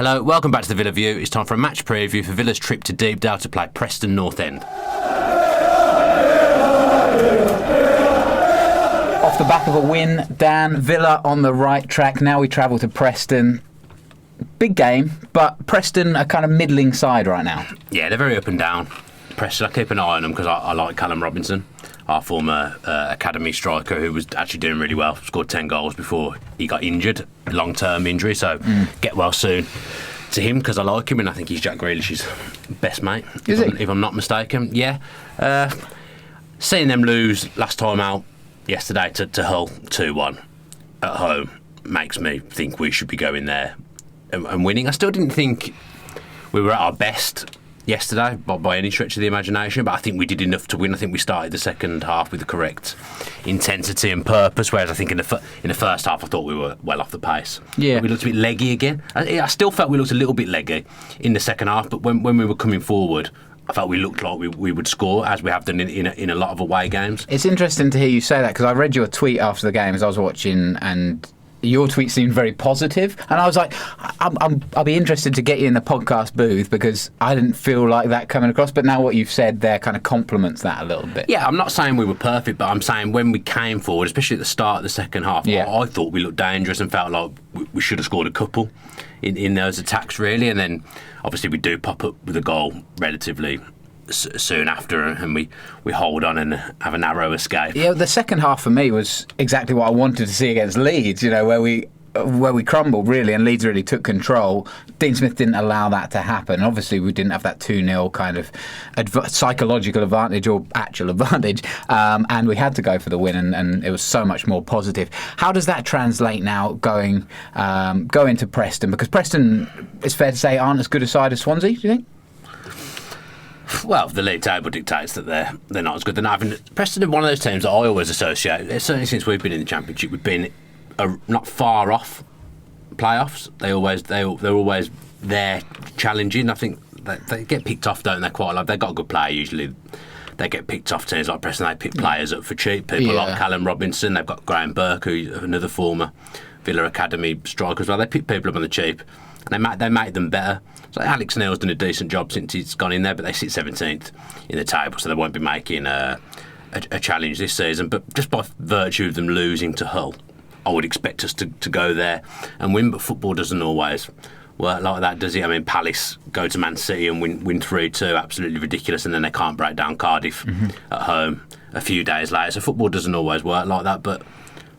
Hello, welcome back to the Villa View. It's time for a match preview for Villa's trip to Deepdale to play Preston North End. Off the back of a win, Dan, Villa on the right track. Now we travel to Preston. Big game, but Preston are kind of middling side right now. Yeah, they're very up and down. Preston, I keep an eye on them because I like Callum Robinson, our former academy striker who was actually doing really well. Scored 10 goals before he got injured, long-term injury, so get well soon to him because I like him and I think he's Jack Grealish's best mate, if I'm not mistaken. Yeah. Seeing them lose last time out yesterday to Hull 2-1 at home makes me think we should be going there and winning. I still didn't think we were at our best yesterday by any stretch of the imagination, but I think we did enough to win. I think we started the second half with the correct intensity and purpose, whereas I think in the first half I thought we were well off the pace. Yeah, we looked a bit leggy again. I still felt we looked a little bit leggy in the second half, but when we were coming forward I felt we looked like we would score, as we have done in a lot of away games. It's interesting to hear you say that because I read your tweet after the game as I was watching, and your tweet seemed very positive, and I was like, I'll be interested to get you in the podcast booth because I didn't feel like that coming across, but now what you've said there kind of complements that a little bit. Yeah, I'm not saying we were perfect, but I'm saying when we came forward, especially at the start of the second half, I thought we looked dangerous and felt like we should have scored a couple in those attacks, really, and then obviously we do pop up with a goal relatively soon after, and we hold on and have a narrow escape. Yeah, the second half for me was exactly what I wanted to see against Leeds, where we crumbled really and Leeds really took control. Dean Smith didn't allow that to happen. Obviously we didn't have that 2-0 kind of psychological advantage or actual advantage, and we had to go for the win, and it was so much more positive. How does that translate now going to Preston? Because Preston, it's fair to say, aren't as good a side as Swansea, do you think? Well, the league table dictates that they're not as good. They're not having Preston are one of those teams that I always associate. Certainly since we've been in the Championship, we've been not far off playoffs. They're always there challenging. I think they get picked off, don't they? Quite a lot. They've got a good player usually. They get picked off. Teams like Preston, they pick players up for cheap. People like Callum Robinson. They've got Graham Burke, who's another former Villa Academy striker as well. They pick people up on the cheap, and they make them better. So Alex Neil's done a decent job since he's gone in there, but they sit 17th in the table, so they won't be making a challenge this season. But just by virtue of them losing to Hull, I would expect us to go there and win. But football doesn't always work like that, does it? I mean, Palace go to Man City and win 3-2, absolutely ridiculous, and then they can't break down Cardiff at home a few days later. So football doesn't always work like that, but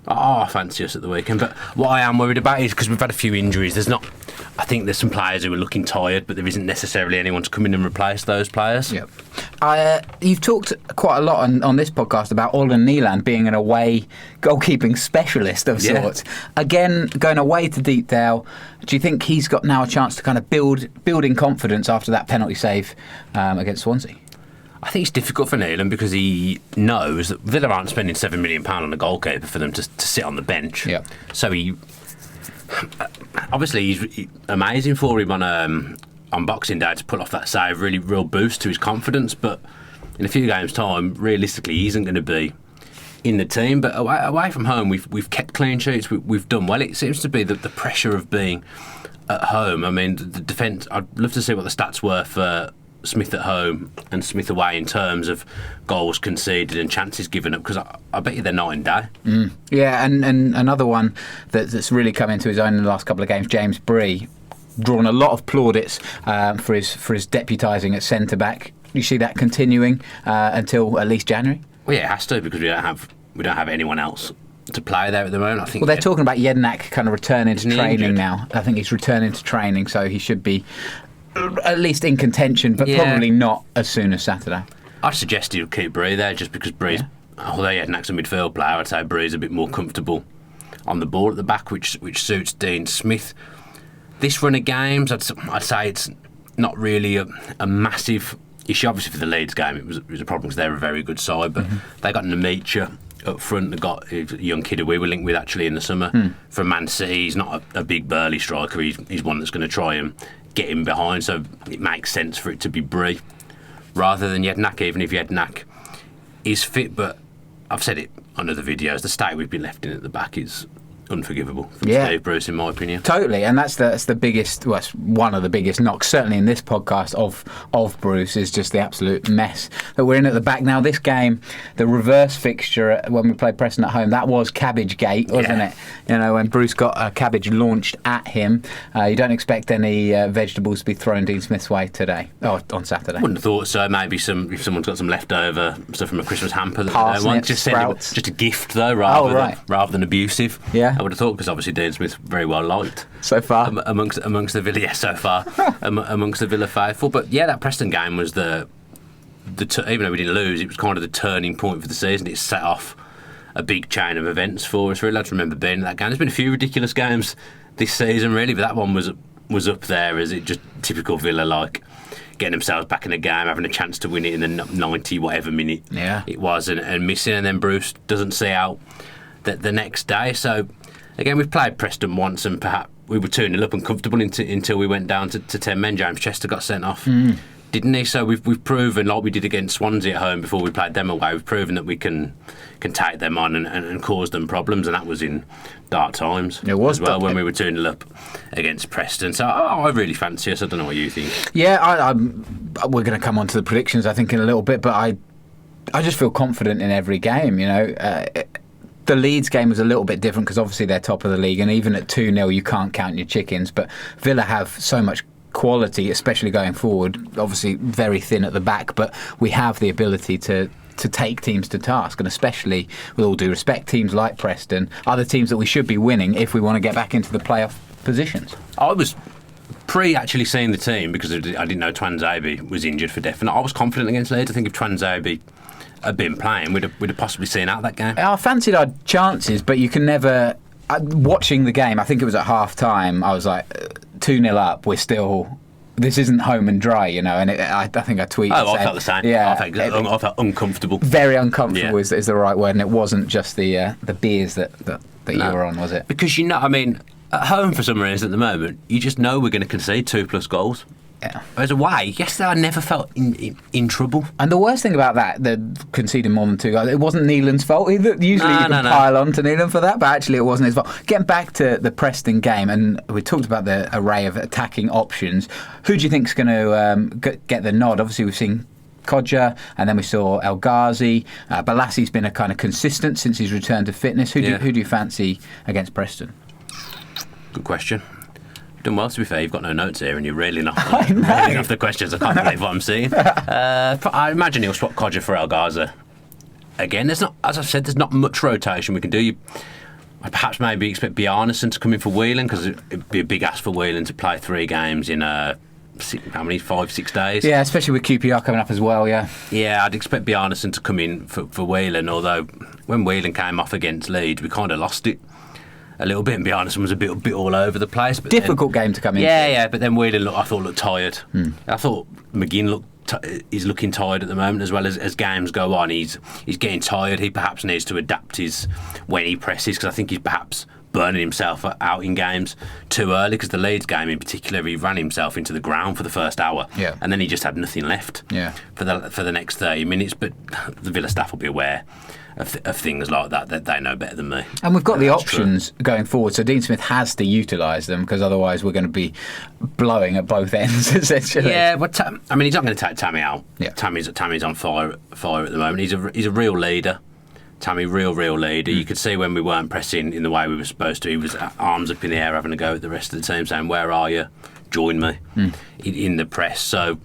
I fancy us at the weekend. But what I am worried about is because we've had a few injuries. I think there's some players who are looking tired, but there isn't necessarily anyone to come in and replace those players. Yep. You've talked quite a lot on this podcast about Orlan Neeland being an away goalkeeping specialist of sorts. Again, going away to Deepdale, do you think he's got now a chance to kind of building confidence after that penalty save against Swansea? I think it's difficult for Neeland because he knows that Villa aren't spending £7 million on a goalkeeper for them to sit on the bench. Yep. So he's amazing for him on Boxing Day to pull off that save, really real boost to his confidence. But in a few games' time, realistically, he isn't going to be in the team. But away from home, we've kept clean sheets. We've done well. It seems to be the pressure of being at home. I mean, the defence. I'd love to see what the stats were for Smith at home and Smith away in terms of goals conceded and chances given up, because I bet you they're not in day. Yeah, and another one that's really come into his own in the last couple of games, James Bree, drawn a lot of plaudits for his deputising at centre back. You see that continuing until at least January? Well, yeah, it has to, because we don't have anyone else to play there at the moment. I think. Well, they're talking about Jednak kind of returning to training now. I think he's returning to training, so he should be at least in contention, but probably not as soon as Saturday. I'd suggest he'll keep Bree there, just because Bree's, although Yednak's a midfield player, I'd say Bree's a bit more comfortable on the ball at the back, which suits Dean Smith. This run of games, I'd say it's not really a massive issue. Obviously for the Leeds game it was a problem because they're a very good side, but they got Namicha up front. They got a young kid who we were linked with actually in the summer from Man City. He's not a big burly striker. He's one that's going to try and get him behind, so it makes sense for it to be Bree rather than Jednak, even if Jednak is fit. But I've said it on other videos, the state we've been left in at the back is unforgivable from Yeah. Steve Bruce, in my opinion. Totally, and that's the biggest. Well, it's one of the biggest knocks, certainly in this podcast of Bruce, is just the absolute mess that we're in at the back now. This game, the reverse fixture when we played Preston at home, that was Cabbage Gate, wasn't it? You know, when Bruce got a cabbage launched at him. You don't expect any vegetables to be thrown Dean Smith's way today, on Saturday. Wouldn't have thought so. Maybe if someone's got some leftover stuff from a Christmas hamper that they Parsnips, want, just send them, sprouts. just a gift though, rather than abusive. Yeah. I would have thought, because obviously Dean Smith's very well liked So far. amongst the Villa. Yeah, so far amongst the Villa faithful. But yeah, that Preston game was even though we didn't lose, it was kind of the turning point for the season. It set off a big chain of events for us. Really, I remember being at that game. There's been a few ridiculous games this season, really, but that one was up there as it just typical Villa, like getting themselves back in the game, having a chance to win it in the 90 whatever minute it was, and missing, and then Bruce doesn't see out the next day. So again, we've played Preston once, and perhaps we were 2-0 up and comfortable until we went down to 10 men. James Chester got sent off, didn't he? So we've proven, like we did against Swansea at home before we played them away, we've proven that we can take them on and cause them problems, and that was in dark times. It was, as well, when we were 2-0 up against Preston. So I really fancy us. I don't know what you think. Yeah, we're going to come on to the predictions, I think, in a little bit, but I just feel confident in every game, you know. The Leeds game was a little bit different because obviously they're top of the league, and even at 2-0 you can't count your chickens, but Villa have so much quality, especially going forward, obviously very thin at the back, but we have the ability to take teams to task, and especially, with all due respect, teams like Preston are the teams that we should be winning if we want to get back into the playoff positions. I was actually seeing the team, because I didn't know Twanzebe was injured for definite. I was confident against Leeds. I think if Twanzebe had been playing, we'd have possibly seen out that game. I fancied our chances, but you can never... watching the game, I think it was at half-time, I was like, 2-0 up, we're still... This isn't home and dry, you know, and I think I tweeted I saying... felt the same. Yeah, I felt uncomfortable. Very uncomfortable Yeah. is the right word, and it wasn't just the beers that you were on, was it? Because, you know, I mean, at home for some reason at the moment, you just know we're going to concede 2+ goals. Yeah. Whereas away, yesterday I never felt in trouble. And the worst thing about that, the conceding more than 2 goals, it wasn't Neelan's fault either. Usually you can pile on to Neelan for that, but actually it wasn't his fault. Getting back to the Preston game, and we talked about the array of attacking options, who do you think's going to get the nod? Obviously we've seen Kodja, and then we saw El Ghazi. Balassi's been a kind of consistent since his return to fitness. Who do you fancy against Preston? Good question. Done well, to be fair. You've got no notes here, and you're really not reading off the questions. I can't believe what I'm seeing. I imagine he'll swap Kodja for El Ghazi. Again, there's not, as I've said, there's not much rotation we can do. I perhaps maybe expect Bjarnason to come in for Whelan, because it'd be a big ask for Whelan to play 3 games in 5-6 days. Yeah, especially with QPR coming up as well. Yeah, I'd expect Bjarnason to come in for Whelan. Although when Whelan came off against Leeds, we kind of lost it a little bit, and Bjarnason was a bit all over the place. But difficult game to come in. Yeah, but then Whelan I thought looked tired. I thought McGinn he's looking tired at the moment, as well as games go on. He's getting tired. He perhaps needs to adapt when he presses, because I think he's perhaps burning himself out in games too early, because the Leeds game in particular, he ran himself into the ground for the first hour, and then he just had nothing left for the next 30 minutes. But the Villa staff will be aware of things like that they know better than me. And we've got the options going forward, so Dean Smith has to utilise them, because otherwise we're going to be blowing at both ends, essentially. Yeah, but I mean, he's not going to take Tammy out. Yeah. Tammy's on fire at the moment. He's a real leader. Tammy, real leader. You could see when we weren't pressing in the way we were supposed to, he was arms up in the air having a go at the rest of the team, saying, "Where are you? Join me," in the press. So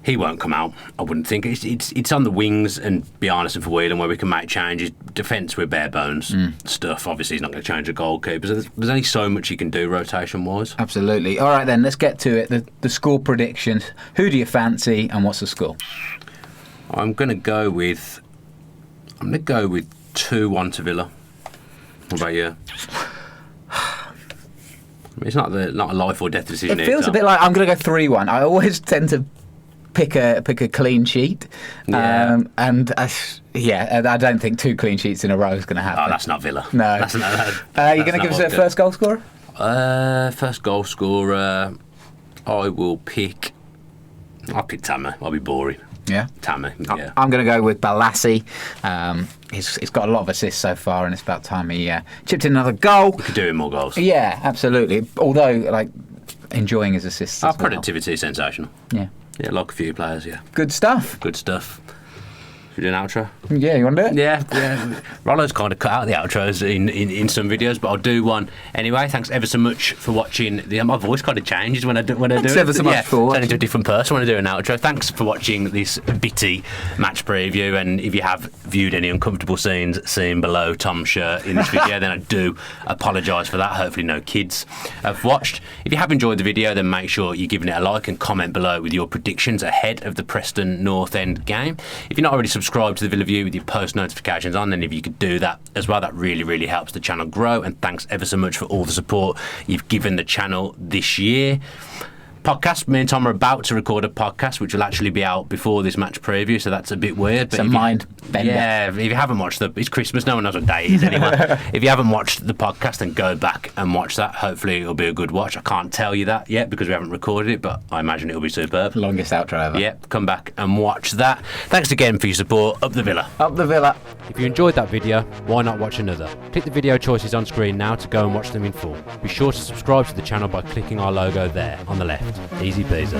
he won't come out, I wouldn't think. It's on the wings and Bjarnason for Whelan where we can make changes. Defence with bare bones stuff. Obviously, he's not going to change the goalkeepers. There's only so much you can do rotation-wise. Absolutely. All right, then, let's get to it. The score predictions. Who do you fancy, and what's the score? I'm going to go with 2-1 to Villa. What about you? I mean, it's not a life or death decision. It feels a bit like I'm going to go 3-1. I always tend to pick a clean sheet, and I don't think 2 clean sheets in a row is going to happen. Oh, that's not Villa. No. You're going to give us a first goal scorer? First goal scorer, I'll pick Tammy. I'll be boring. Yeah. Tammy. Yeah. I'm going to go with Balassi. he's got a lot of assists so far, and it's about time he chipped in another goal. He could do with more goals. Yeah, absolutely. Although, like, enjoying his assists as well. Productivity is sensational. Yeah. Yeah, like a few players, yeah. Good stuff. Good stuff. Should we do an outro? Yeah, you want to do it? Yeah. Rollo's kind of cut out the outros in some videos, but I'll do one anyway. Thanks ever so much for watching. My voice kind of changes when I do it. Thanks ever so much for watching. Turn into a different person when I do an outro. Thanks for watching this bitty match preview, and if you have viewed any uncomfortable scenes seen below Tom's shirt in this video, then I do apologise for that. Hopefully no kids have watched. If you have enjoyed the video, then make sure you're giving it a like and comment below with your predictions ahead of the Preston North End game. If you're not already subscribe to the Villa View with your post notifications on, then if you could do that as well, that really helps the channel grow. And thanks ever so much for all the support you've given the channel this year. Podcast, me and Tom are about to record a podcast which will actually be out before this match preview, so that's a bit weird. It's a mind bender. Yeah, if you haven't watched it's Christmas, no one knows what day it is anyway. If you haven't watched the podcast, then go back and watch that. Hopefully it'll be a good watch. I can't tell you that yet because we haven't recorded it, but I imagine it'll be superb. Longest outro ever. Yeah, come back and watch that. Thanks again for your support. Up the Villa. Up the Villa. If you enjoyed that video, why not watch another? Click the video choices on screen now to go and watch them in full. Be sure to subscribe to the channel by clicking our logo there on the left. Easy peasy.